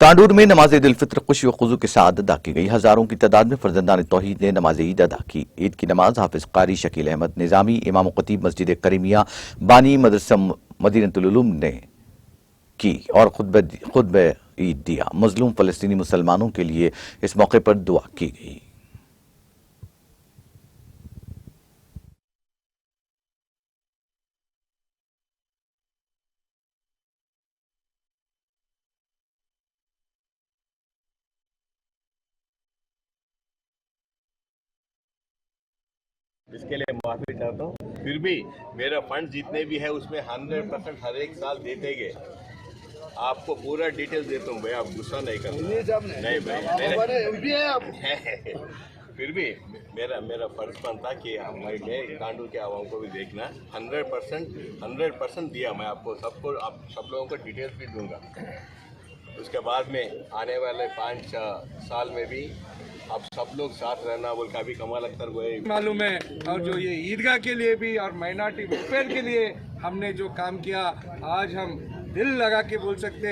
तांडूर में नमाज ईद उल फित्र खुशी व खुजू के साथ अदा की गई। हजारों की तादाद में फर्जंदान तौहीद ने नमाज ईद अदा की। ईद की नमाज हाफिज कारी शकील अहमद निजामी, इमाम खतीब मस्जिद करीमिया, बानी मदरसा मदीनतुल उलूम ने की और खुतबे ईद दिया। मजलूम फलस्तीनी मुसलमानों के लिए इस मौके पर दुआ की गई। इसके लिए माफी चाहता हूँ। फिर भी मेरा फंड जितने भी है उसमें 100% हर एक साल देते गए। आपको पूरा डिटेल देता हूँ भाई, आप गुस्सा नहीं करना। नहीं भाई फिर भी मेरा फर्ज बनता कि मैं तांडू के आवाम को भी देखना। 100% दिया मैं आपको, सबको, आप सब लोगों को डिटेल्स भी दूंगा। उसके बाद में आने वाले 5 साल में भी अब सब लोग साथ रहना बोल के अभी कमाल अख्तर गए मालूम है। और जो ये ईदगाह के लिए भी और माइनॉरिटी वेलफेयर के लिए हमने जो काम किया, आज हम दिल लगा के बोल सकते हैं